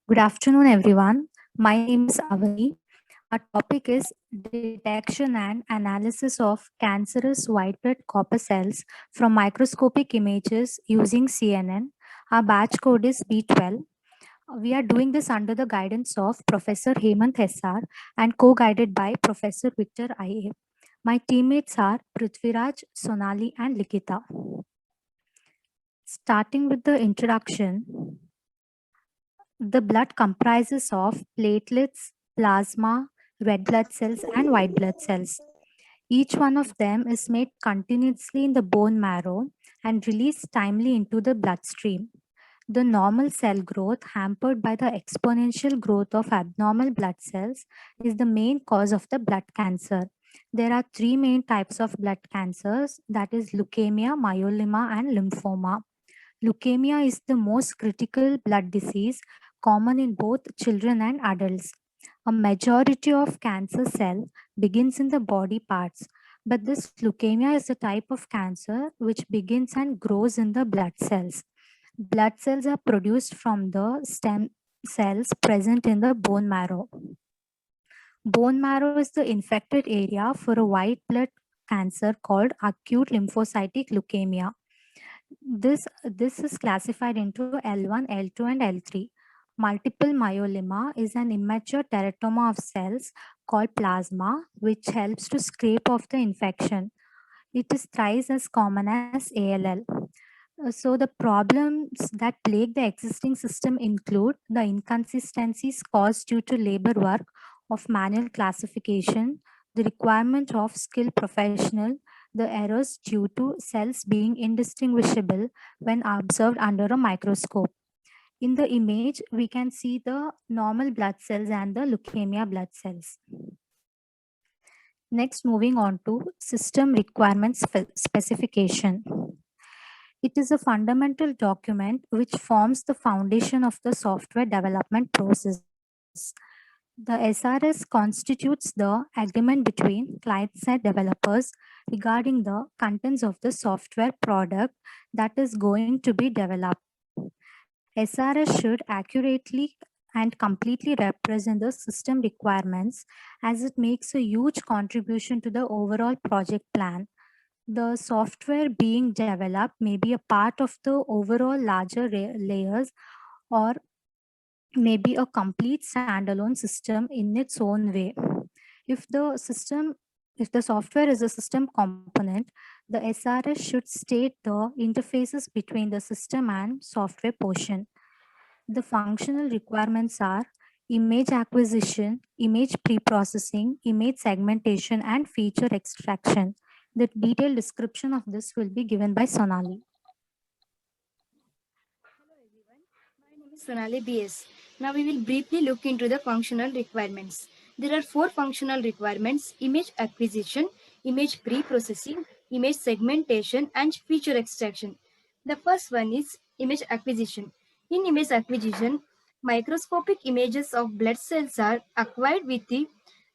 Good afternoon, everyone. My name is Avani. Our topic is detection and analysis of cancerous white blood corpuscles from microscopic images using CNN. Our batch code is B12. We are doing this under the guidance of Professor Hemant SR and co-guided by Professor Victor IA. My teammates are Prithviraj, Sonali, and Likita. Starting with the introduction, the blood comprises of platelets, plasma, red blood cells, and white blood cells. Each one of them is made continuously in the bone marrow and released timely into the bloodstream. The normal cell growth, hampered by the exponential growth of abnormal blood cells, is the main cause of the blood cancer. There are three main types of blood cancers, that is leukemia, myeloma, and lymphoma. Leukemia is the most critical blood disease common in both children and adults. A majority of cancer cell begins in the body parts, but this leukemia is a type of cancer which begins and grows in the blood cells. Blood cells are produced from the stem cells present in the bone marrow. Bone marrow is the infected area for a white blood cancer called acute lymphocytic leukemia. This is classified into L1, L2, and L3. Multiple myeloma is an immature teratoma of cells called plasma, which helps to scrape off the infection. It is thrice as common as ALL. So the problems that plague the existing system include the inconsistencies caused due to labor work of manual classification, the requirement of skilled professional, the errors due to cells being indistinguishable when observed under a microscope. In the image, we can see the normal blood cells and the leukemia blood cells. Next, moving on to system requirements specification. It is a fundamental document which forms the foundation of the software development process. The SRS constitutes the agreement between client-side developers regarding the contents of the software product that is going to be developed. SRS should accurately and completely represent the system requirements as it makes a huge contribution to the overall project plan. The software being developed may be a part of the overall larger layers or maybe a complete standalone system in its own way. If the system, if the software is a system component, the SRS should state the interfaces between the system and software portion. The functional requirements are image acquisition, image pre-processing, image segmentation, and feature extraction. The detailed description of this will be given by Sonali. Hello everyone, my name is Sonali BS. Now we will briefly look into the functional requirements. There are four functional requirements: image acquisition, image pre-processing, image segmentation, and feature extraction. The first one is image acquisition. In image acquisition, microscopic images of blood cells are acquired with the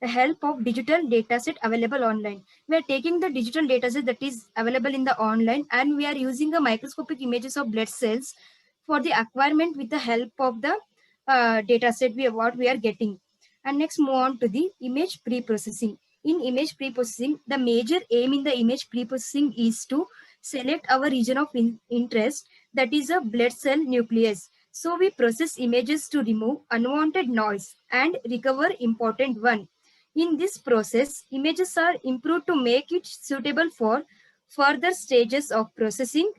help of digital dataset available online. We are taking the digital dataset that is available in the online and we are using the microscopic images of blood cells for the acquirement with the help of the data set what we are getting. And next move on to the image pre-processing. In image pre-processing, the major aim in the image pre-processing is to select our region of interest, that is a blood cell nucleus. So we process images to remove unwanted noise and recover important one. In this process, images are improved to make it suitable for further stages of processing.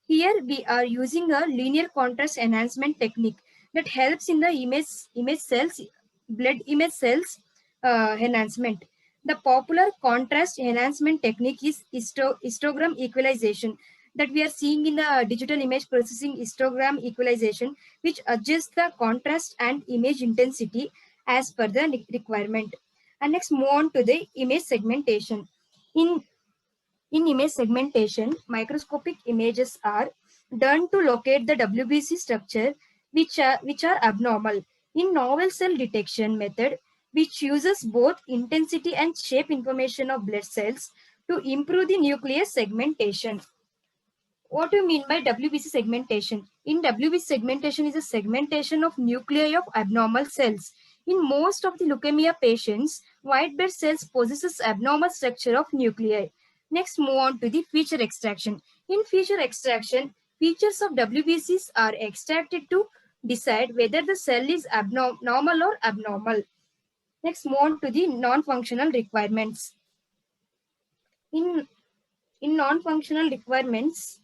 Here we are using a linear contrast enhancement technique that helps in the image cells, blood image cells enhancement. The popular contrast enhancement technique is histogram equalization that we are seeing in the digital image processing histogram equalization, which adjusts the contrast and image intensity as per the requirement. And next move on to the image segmentation. In in image segmentation, microscopic images are done to locate the WBC structure which are abnormal. In novel cell detection method, which uses both intensity and shape information of blood cells to improve the nucleus segmentation. What do you mean by WBC segmentation? In WBC segmentation is a segmentation of nuclei of abnormal cells. In most of the leukemia patients, white blood cells possesses abnormal structure of nuclei. Next, move on to the feature extraction. In feature extraction, features of WBCs are extracted to decide whether the cell is normal or abnormal. Next, move on to the non-functional requirements. In non-functional requirements,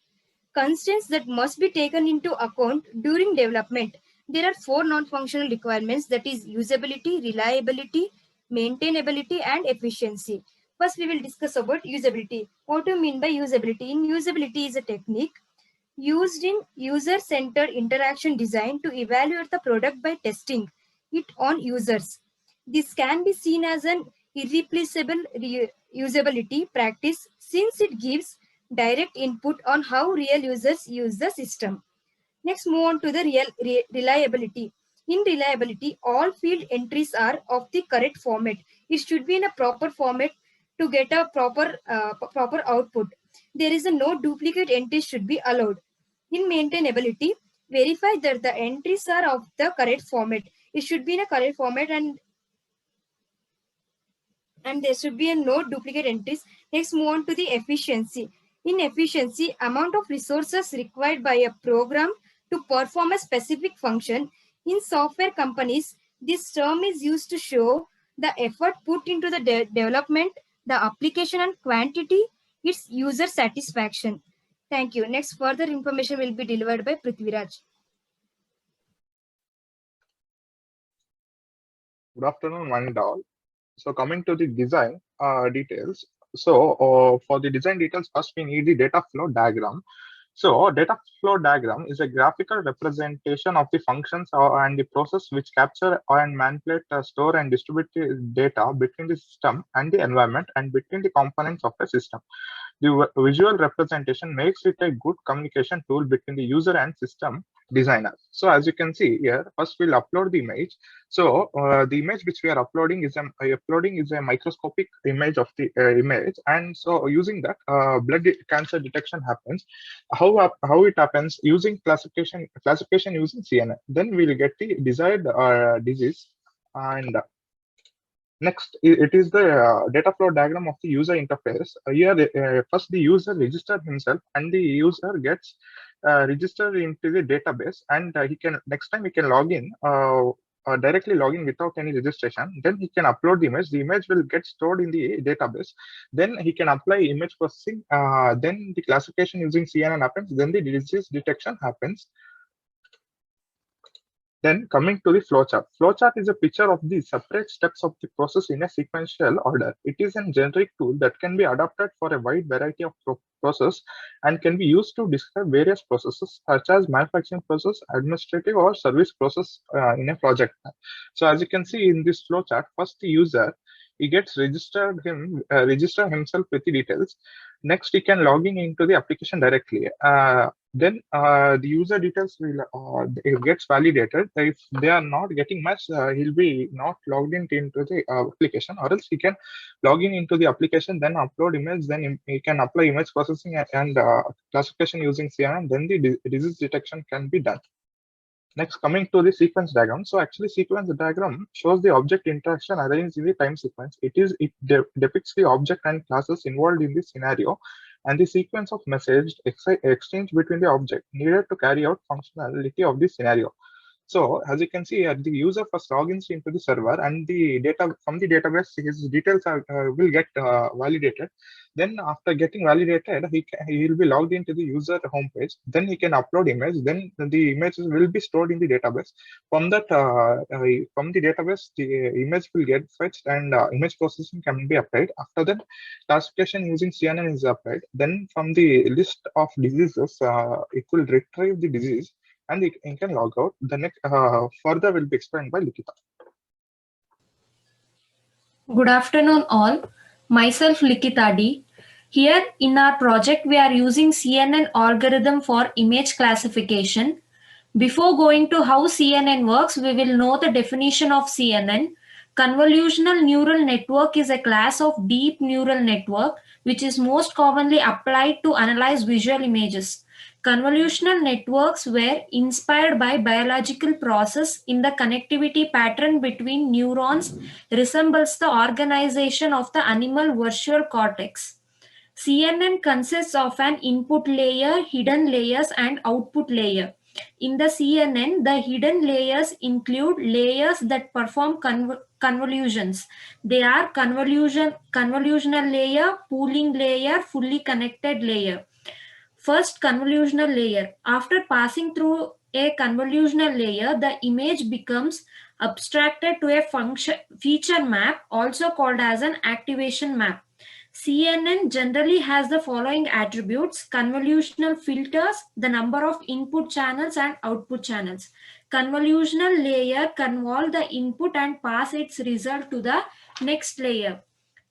constraints that must be taken into account during development. There are 4 non-functional requirements, that is usability, reliability, maintainability, and efficiency. First, we will discuss about usability. What do you mean by usability? In usability is a technique used in user-centered interaction design to evaluate the product by testing it on users. This can be seen as an irreplaceable usability practice since it gives direct input on how real users use the system. Next, move on to the reliability. In reliability, all field entries are of the correct format. It should be in a proper format to get a proper output. There is no duplicate entries should be allowed. In maintainability, verify that the entries are of the correct format. It should be in a correct format and there should be no duplicate entries. Next, move on to the efficiency. In efficiency, amount of resources required by a program to perform a specific function. In software companies, this term is used to show the effort put into the development, the application, and quantity, its user satisfaction. Thank you. Next, further information will be delivered by Prithviraj. Good afternoon, one and all. So coming to the design details. So for the design details, first we need the data flow diagram. So data flow diagram is a graphical representation of the functions and the process which capture and manipulate, store and distribute the data between the system and the environment and between the components of a system. The visual representation makes it a good communication tool between the user and system designer. So as you can see here, first we'll upload the image. So the image which we are uploading is a microscopic image of the image, and so using that blood cancer detection happens. How it happens? Using classification using CNN. Then we'll get the desired disease. And next, it is the data flow diagram of the user interface. Here, first the user registers himself, and the user gets registered into the database, and next time he can log in. Directly log in without any registration. Then he can upload the image. The image will get stored in the database. Then he can apply image processing. Then the classification using CNN happens. Then the disease detection happens. Then coming to the flowchart. Flowchart is a picture of the separate steps of the process in a sequential order. It is a generic tool that can be adapted for a wide variety of process and can be used to describe various processes such as manufacturing process, administrative or service process in a project. So as you can see in this flowchart, first the user, he gets register himself with the details. Next, he can log in into the application directly. Then the user details will it gets validated. If they are not getting matched, he'll be not logged into the application, or else he can log in into the application, then upload image, then he can apply image processing and classification using CNN. Then the disease detection can be done. Next, coming to the sequence diagram. So actually, sequence diagram shows the object interaction arranged in the time sequence. It depicts the object and classes involved in the scenario and the sequence of message exchange between the object needed to carry out functionality of the scenario. So as you can see here, the user first logins into the server, and the data from the database, his details will get validated. Then after getting validated, he will be logged into the user homepage. Then he can upload image. Then the images will be stored in the database. From that, from the database, the image will get fetched, and image processing can be applied. After that, classification using CNN is applied. Then from the list of diseases, it will retrieve the disease, and it can log out. The next further will be explained by Likita. Good afternoon all. Myself Likita D. Here in our project we are using CNN algorithm for image classification. Before going to how CNN works, we will know the definition of CNN. Convolutional neural network is a class of deep neural network which is most commonly applied to analyze visual images. Convolutional networks were inspired by biological process in the connectivity pattern between neurons resembles the organization of the animal visual cortex. CNN consists of an input layer, hidden layers, and output layer. In the CNN, the hidden layers include layers that perform convolutions. They are convolutional layer, pooling layer, fully connected layer. First, convolutional layer. After passing through a convolutional layer, the image becomes abstracted to a feature map, also called as an activation map. CNN generally has the following attributes: convolutional filters, the number of input channels and output channels. Convolutional layer convolve the input and pass its result to the next layer.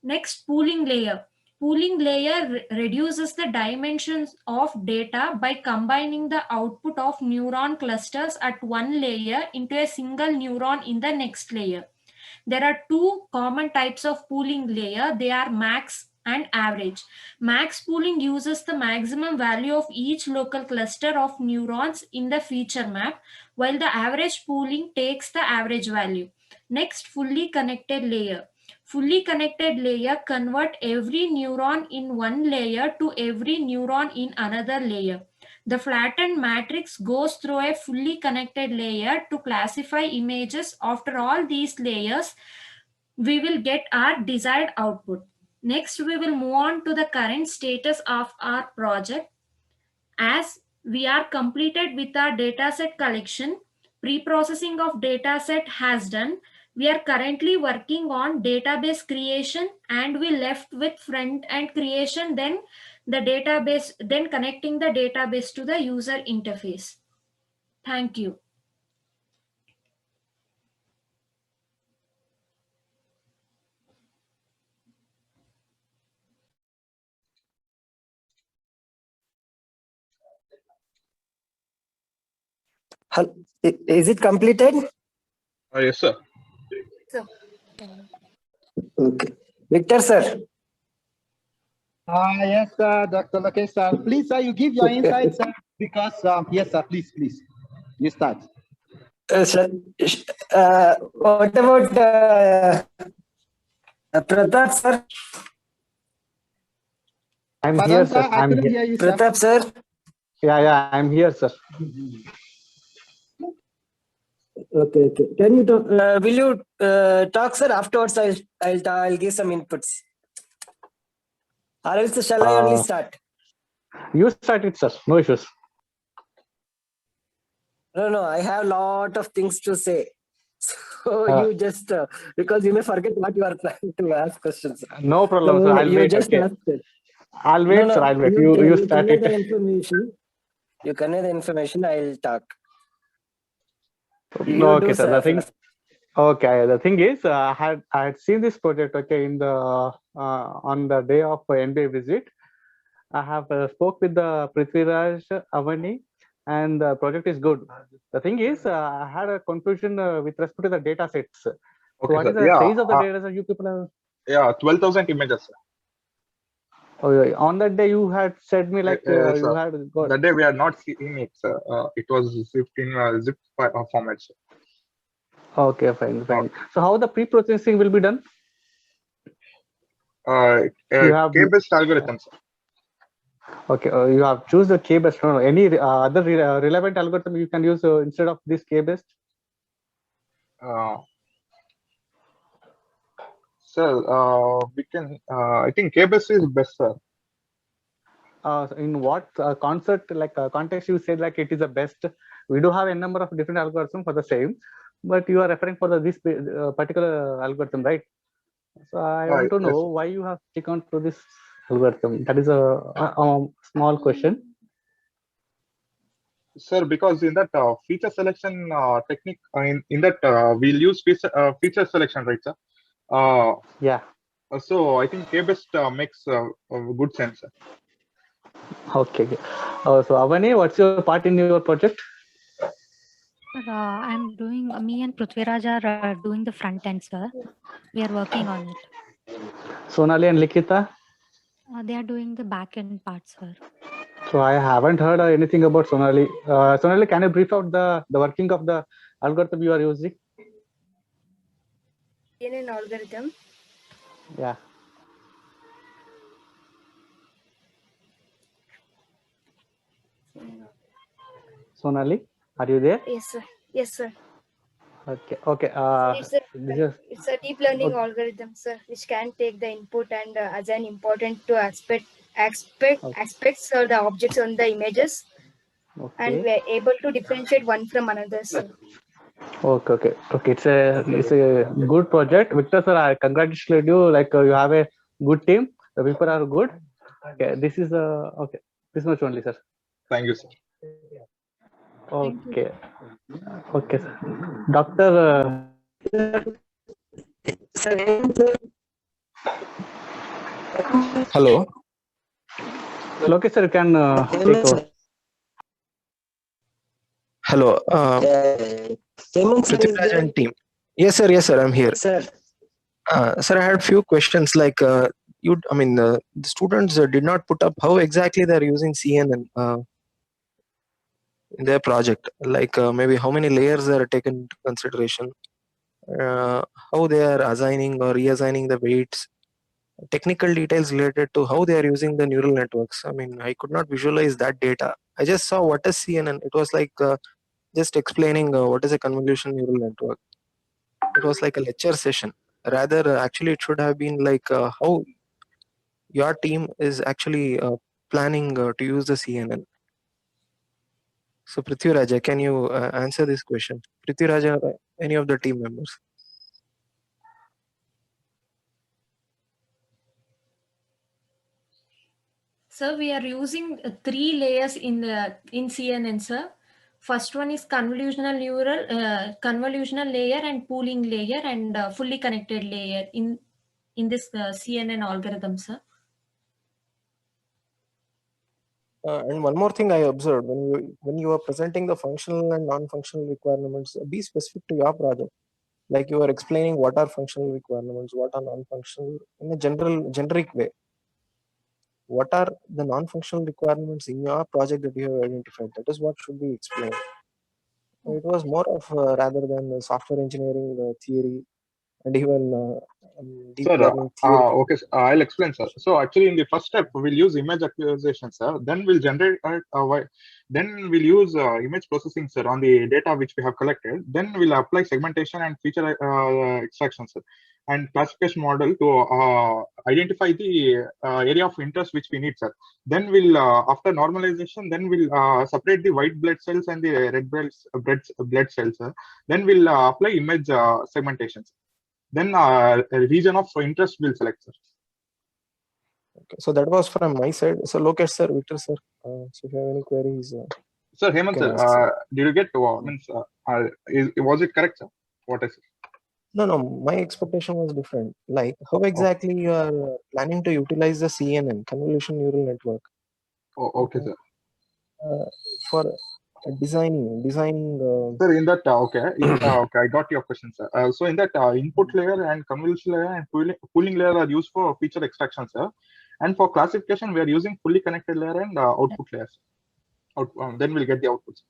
Next, pooling layer. Pooling layer reduces the dimensions of data by combining the output of neuron clusters at one layer into a single neuron in the next layer. There are two common types of pooling layer. They are max and average. Max pooling uses the maximum value of each local cluster of neurons in the feature map, while the average pooling takes the average value. Next, fully connected layer. Fully connected layer convert every neuron in one layer to every neuron in another layer. The flattened matrix goes through a fully connected layer to classify images. After all these layers, we will get our desired output. Next, we will move on to the current status of our project. As we are completed with our dataset collection, pre-processing of dataset has done. We are currently working on database creation, and we left with front-end creation, then the database, then connecting the database to the user interface. Thank you. Is it completed? Yes, sir. Okay. Victor, sir. Yes, Dr. Lokesh, sir. Please, sir, you give your insights, sir, because, yes, sir, please, you start. What about Pratap, sir? I'm here, sir. I couldn't hear you, sir. Pratap, sir? Yeah, I'm here, sir. Okay. Can you talk? Will you talk, sir? Afterwards, I'll give some inputs. Or else shall I only start? You start it, sir. No issues. No. I have a lot of things to say. So you just because you may forget what you are trying to ask questions. No problem, So sir. I'll you wait. just Okay. ask it. I'll wait, sir. I'll wait. You start convey it. the information. You convey the information. I'll talk. You Okay, do, sir. sir. Okay. The thing is, I had seen this project. Okay, in the on the day of NBA visit, I have spoke with the Prithviraj Avani, and the project is good. The thing is, I had a confusion with respect to the data sets. So Okay, what sir. is the size of the data set you people have? Yeah, 12,000 images, sir. Oh, yeah. On that day, you had said me like you had got. That day we are not seeing it, sir. It was zipped in zip format, sir. Okay, fine. So how the pre-processing will be done? You have K-based algorithms, sir. Okay, you have choose the K-based. No, any other relevant algorithm you can use instead of this K-based? Sir, we can. I think K-based is best, sir. In what concept, context you said like it is the best? We do have a number of different algorithms for the same, but you are referring for this particular algorithm, right? So I want to know why you have taken to this algorithm. That is a small question. Sir, because in that feature selection technique, in that we'll use feature selection, right, sir? Yeah. So I think K-based makes good sense, sir. Okay. So Avani, what's your part in your project? I'm doing, me and Prithviraj are doing the front end, sir. We are working on it. Sonali and Likita? They are doing the back end part, sir. So I haven't heard anything about Sonali. Sonali, can you brief out the working of the algorithm you are using? CNN algorithm. Yeah. Sonali, are you there? Yes, sir. Yes, sir. Okay. Okay. It's a deep learning okay. algorithm, sir, which can take the input and assign important to aspects or the objects on the images, and we are able to differentiate one from another, sir. Okay. It's a good project, Victor sir. I congratulate you. Like you have a good team. The people are good. Okay. This is okay. This much only, sir. Thank you, sir. Okay. Okay, sir. Doctor. Hello. Okay, sir. You can take over. Hello. Prithviraj and team. Yes, sir. I'm here. Sir. Sir, I had few questions. Like the students did not put up how exactly they're using CNN in their project. Like maybe how many layers are taken into consideration, how they are assigning or reassigning the weights, technical details related to how they are using the neural networks. I mean, I could not visualize that data. I just saw what is CNN. It was like just explaining what is a convolution neural network. It was like a lecture session. Rather, actually, it should have been like how your team is actually planning to use the CNN. So, Prithviraj, can you answer this question? Prithviraj, any of the team members? Sir, we are using 3 layers in CNN, sir. First one is convolutional layer and pooling layer and fully connected layer in this CNN algorithm, sir. And one more thing I observed when you are presenting the functional and non-functional requirements, be specific to your project. Like you are explaining what are functional requirements, what are non-functional in a generic way. What are the non-functional requirements in your project that you have identified? That is what should be explained. It was more of rather than software engineering theory and even deep learning theory. Okay, I'll explain, sir. So actually, in the first step, we'll use image acquisition, sir. Then we'll generate. Then we'll use image processing, sir, on the data which we have collected. Then we'll apply segmentation and feature extraction, sir, and classification model to identify the area of interest which we need, sir. Then we'll after normalization, then we'll separate the white blood cells and the red blood cells, sir. Then we'll apply image segmentation. Then a region of interest will select, sir. Okay, so that was from my side. So Lokesh sir, Victor sir, so if you have any queries. Sir, Hemant sir, did you get was it correct, sir? What I said? No, my expectation was different. Like how exactly you are planning to utilize the CNN, convolution neural network? Oh, okay, sir. For designing. Sir, in that okay, I got your question, sir. So in that input layer and convolution layer and pooling layer are used for feature extraction, sir. And for classification, we are using fully connected layer and output layers. Then we'll get the outputs.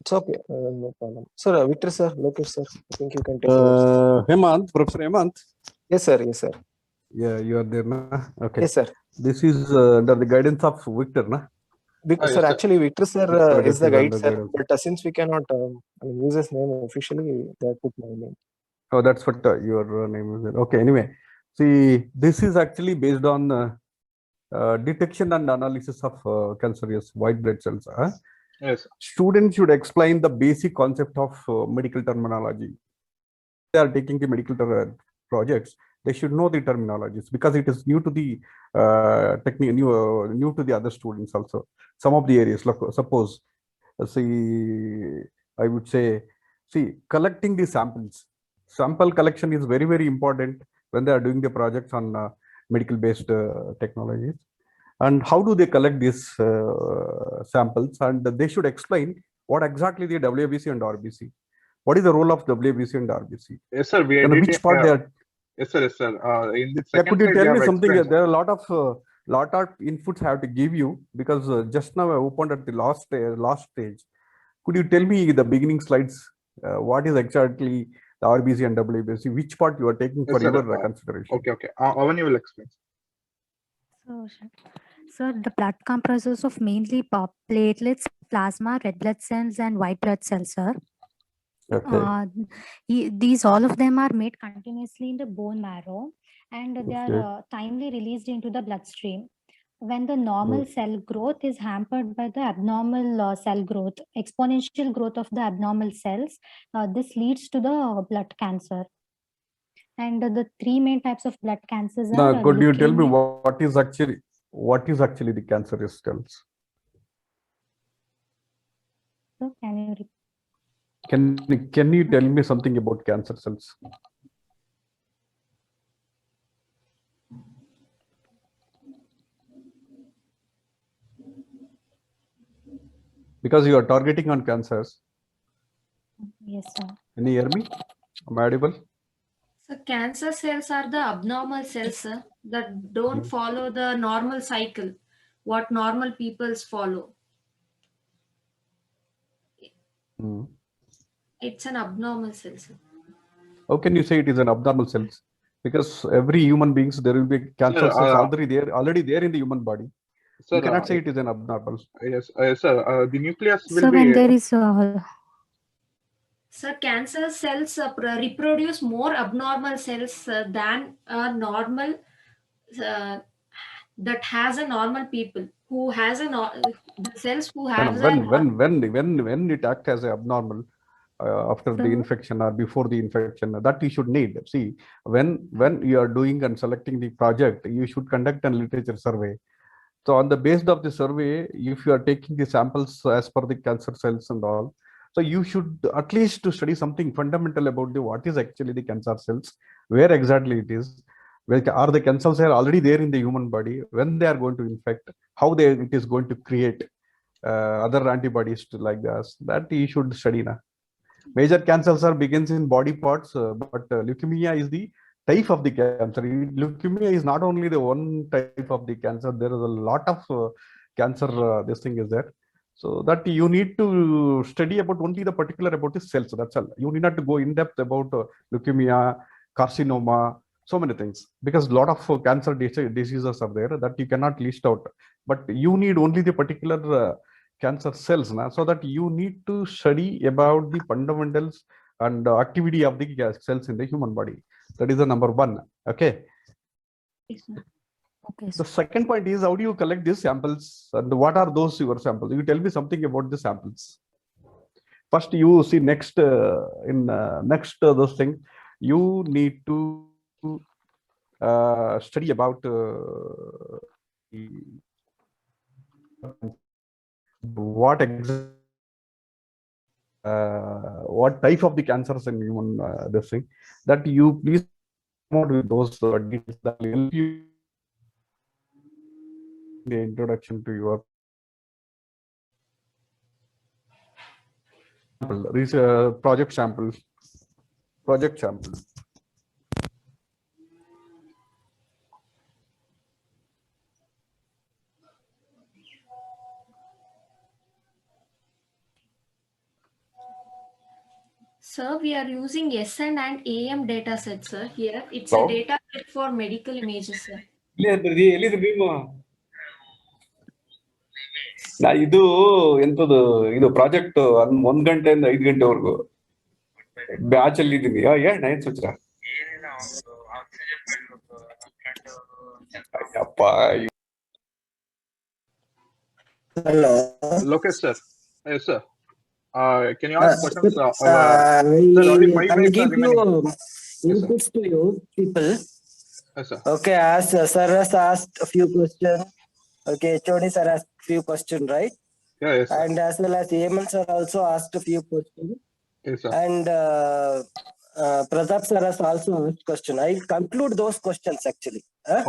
It's okay, no problem. Sir, Victor sir, Lokesh sir, I think you can take Hemant, Professor Hemant. Yes, sir. Yeah, you are there, na? Okay. Yes, sir. This is under the guidance of Victor, na? Because, sir, actually, Victor sir is the guide, sir. But since we cannot use his name officially, they put my name. Oh, that's what your name is. Okay, anyway. See, this is actually based on detection and analysis of cancerous white blood cells. Yes. Students should explain the basic concept of medical terminology. They are taking the medical projects. They should know the terminologies because it is new to the new to the other students also. Some of the areas, suppose, I would say, collecting the samples. Sample collection is very, very important when they are doing the projects on medical-based technologies. And how do they collect these samples? And they should explain what exactly the WBC and RBC. What is the role of WBC and RBC? Yes, sir. Which part they are? Yes, sir. In the second could you tell me something? There are a lot of lot of inputs have to give you, because just now I opened at the last stage. Could you tell me the beginning slides, what is exactly the RBC and WBC, which part you are taking for Yes, sir. your consideration? Okay. Avani will explain. So the blood comprises of mainly platelets, plasma, red blood cells, and white blood cells, sir. Okay. These all of them are made continuously in the bone marrow, and they Okay. are timely released into the bloodstream. When the normal cell growth is hampered by the abnormal cell growth, exponential growth of the abnormal cells, this leads to the blood cancer. And the three main types of blood cancers are Now, could you tell me leukemia. what is actually the cancerous cells? So can you repeat? Can you tell me something about cancer cells? Because you are targeting on cancers. Yes, sir. Can you hear me? Am I audible? So cancer cells are the abnormal cells, sir, that don't follow the normal cycle, what normal peoples follow. It's an abnormal cell, sir. How can you say it is an abnormal cells? Because every human beings, there will be cancer cells already there in the human body. Sir, you cannot say it is an abnormal. Yes, sir. The nucleus will So be. when there is Sir, cancer cells reproduce more abnormal cells than a normal that has a normal people who has the cells who has when it acts as a abnormal after the infection or before the infection, that you should need. See, when you are doing and selecting the project, you should conduct a literature survey. So on the basis of the survey, if you are taking the samples as per the cancer cells and all, so you should at least to study something fundamental about what is actually the cancer cells, where exactly it is, where are the cancer cells already there in the human body, when they are going to infect, how it is going to create other antibodies to like this, that you should study now. Major cancers begins in body parts, but leukemia is the type of the cancer. Leukemia is not only the one type of the cancer. There is a lot of cancer. This thing is there, so that you need to study about only the particular about the cells. That's all. You need not to go in depth about leukemia, carcinoma, so many things, because a lot of cancer diseases are there that you cannot list out. But you need only the particular cancer cells now, so that you need to study about the fundamentals and activity of the cells in the human body. That is the number one. Okay. Okay. The second point is, how do you collect these samples and what are those your samples? You tell me something about the samples. First, you see next those things, you need to study about what type of the cancers in human this thing, that you please come out with those details that will help you the introduction to your project samples. Sir, we are using SN and AM data set, sir. Here, it's a data set for medical images, sir. ಇದು ಎಂತದು ಇದು project 1 ಗಂಟೆಯಿಂದ 5 ಗಂಟೆವರೆಗೂ batch ಅಲ್ಲಿ ಇದೀನಿ. ಏನ್ ಸೂಚರ ಅಪ್ಪ. Hello. Lokesh sir. Yes, sir. Can you ask questions? I will give you inputs to you people. Yes, sir. Okay, as sir has asked a few questions. Okay, Choni sir asked a few questions, right? Yeah, yes, sir. And as well as Yemen sir also asked a few questions. Yes, sir. And Pratap sir has also asked question. I will conclude those questions actually.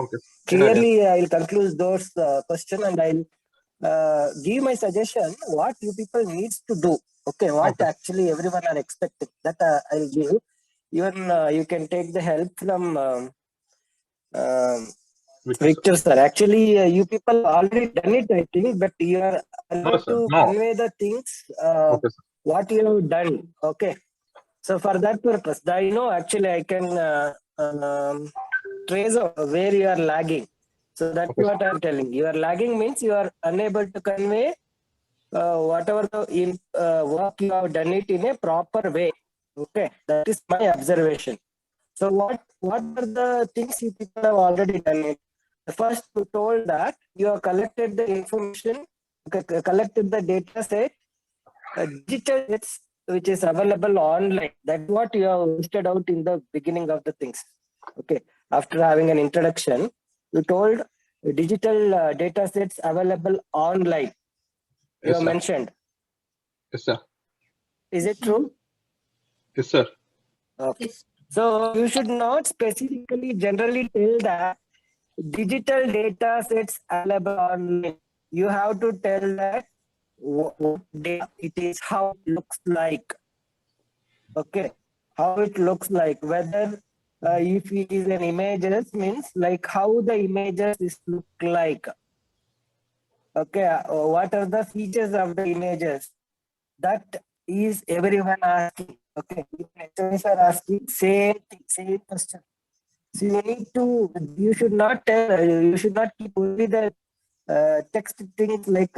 Okay. Clearly, I will conclude those questions and I will give my suggestion what you people needs to do. Okay, what actually everyone are expecting, that I will give. Even you can take the help from Victor sir, actually you people already done it, I think, but you are allowed sir, to no. convey the things Okay, sir. what you have done. Okay, so for that purpose, I know actually I can trace where you are lagging. So that's Okay, what I'm telling. You are lagging means you are unable to convey whatever the work you have done it in a proper way. Okay, that is my observation. So what are the things you people have already done it? First, you told that you have collected the information, collected the data set, digital sets which is available online. That's what you have listed out in the beginning of the things. Okay, after having an introduction, you told digital data sets available online. You Yes, have sir. mentioned. Yes, sir. Is it true? Yes, sir. Okay. So you should not specifically generally tell that digital data sets available online. You have to tell that what data it is, how it looks like. Okay, how it looks like. Whether if it is an images means like how the images is look like. Okay, what are the features of the images? That is everyone asking. Okay, HODs are asking same thing, same question. So you need to, you should not tell, you should not keep only the text things like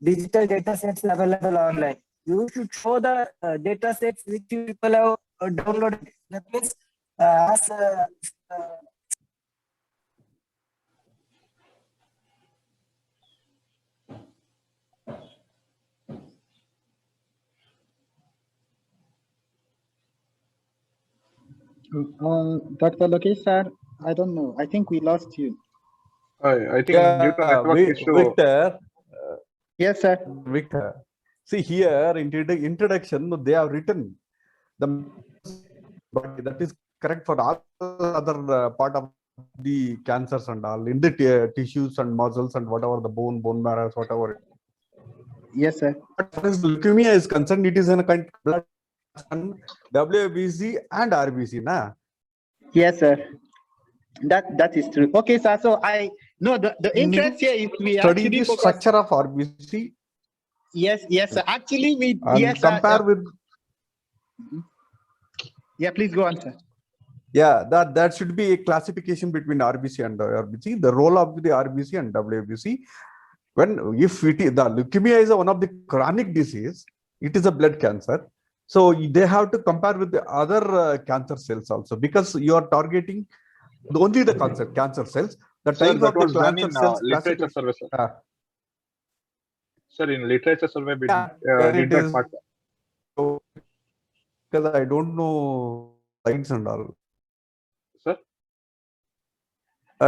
digital data sets available online. You should show the data sets which you people have downloaded. That means as Dr. Lokesh sir, I don't know. I think we lost you. I think due to network issue. Victor. Yes, sir. Victor. See here in the introduction, they have written the body that is correct for all other part of the cancers and all in the tissues and muscles and whatever the bone marrows, whatever. Yes, sir. But as far as leukemia is concerned, it is in a kind of blood WBC and RBC, na? Yes, sir. That is true. Okay, sir. So I know the interest here is we study actually the focus. structure of RBC. Yes, yes, sir. Actually, we And compare with. Yeah, please go on, sir. Yeah, that should be a classification between RBC and RBC. The role of the RBC and WBC. If it is, the leukemia is one of the chronic disease, it is a blood cancer. So they have to compare with the other cancer cells also, because you are targeting only the cancer cells. The Sir, type that of was the done cancer in cells literature survey, sir. Sir, in literature survey, we yeah, did that part. Because I don't know slides and all. Sir?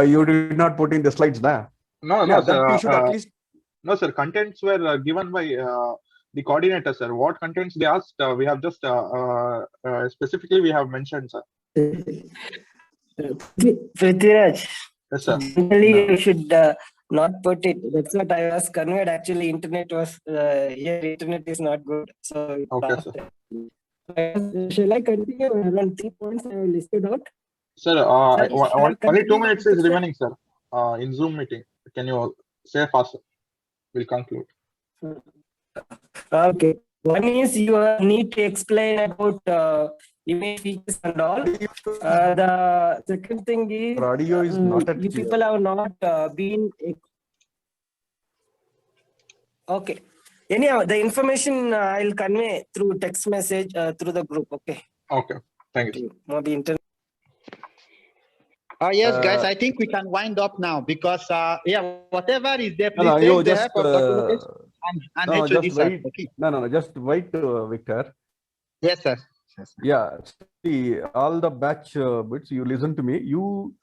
You did not put in the slides, na? No, yeah, no, sir. You should at least. No, sir. Contents were given by the coordinator, sir. What contents they asked, we have just specifically we have mentioned, sir. Prithviraj. Yes, sir. Generally, you should not put it. That's what I was conveyed. Actually, internet was here. Internet is not good. So okay, sir. Shall I continue? Around 3 points I have listed out. Sir, only 2 minutes is remaining, sir. In Zoom meeting, can you say faster? We'll conclude. Okay. One is you need to explain about image features and all. The second thing is audio is not you people have not been. Okay. Anyhow, the information I'll convey through text message through the group. Okay. Okay. Thank you. Maybe internet. Yes, guys. I think we can wind up now because yeah, whatever is there, please you take just, the help of and HOD just sir. wait. Okay. No, just wait, Victor. Yes, sir. Yeah, see, all the batch bits, you listen to me. You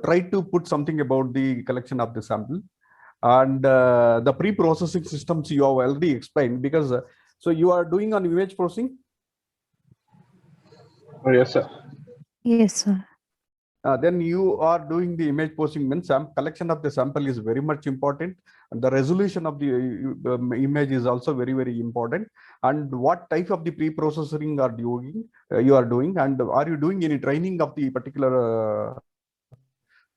try to put something about the collection of the sample and the pre-processing systems you have already explained, because so you are doing on image processing? Oh, yes, sir. Yes, sir. Then you are doing the image processing, means collection of the sample is very much important, and the resolution of the image is also very, very important. And what type of the pre-processing are you are doing, and are you doing any training of the particular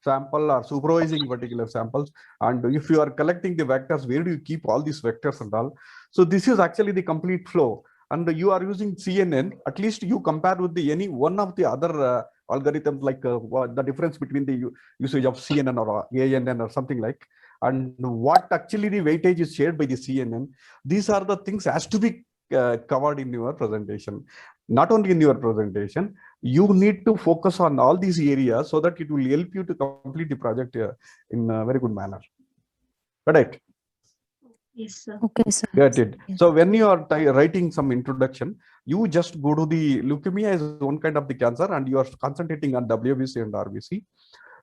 sample or supervising particular samples. And if you are collecting the vectors, where do you keep all these vectors and all? So this is actually the complete flow. And you are using CNN, at least you compare with the any one of the other algorithms, like what the difference between the usage of CNN or ANN or something like, and what actually the weightage is shared by the CNN. These are the things has to be covered in your presentation. Not only in your presentation, you need to focus on all these areas so that it will help you to complete the project in a very good manner. Correct? Yes, sir. Okay, sir. Get it. Yes. So when you are writing some introduction, you just go to the leukemia is one kind of the cancer, and you are concentrating on WBC and RBC.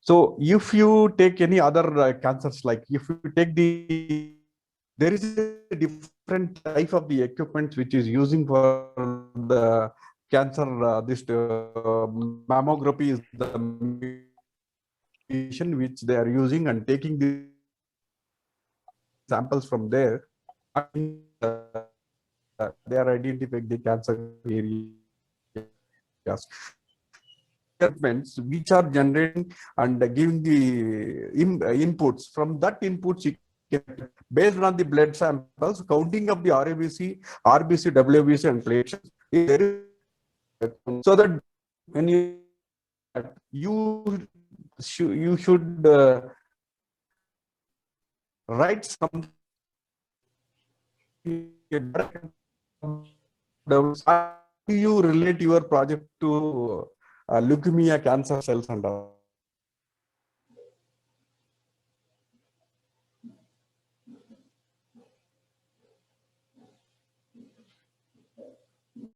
So if you take any other cancers, like if you take there is a different type of the equipment which is using for the cancer. This mammography is the machine which they are using and taking the samples from there. They are identifying the cancer areas which are generating and giving the inputs. From that inputs, you can, based on the blood samples, counting of the RABC, RBC, WBC, and platelets. So that when you should write some. How do you relate your project to leukemia, cancer cells, and all?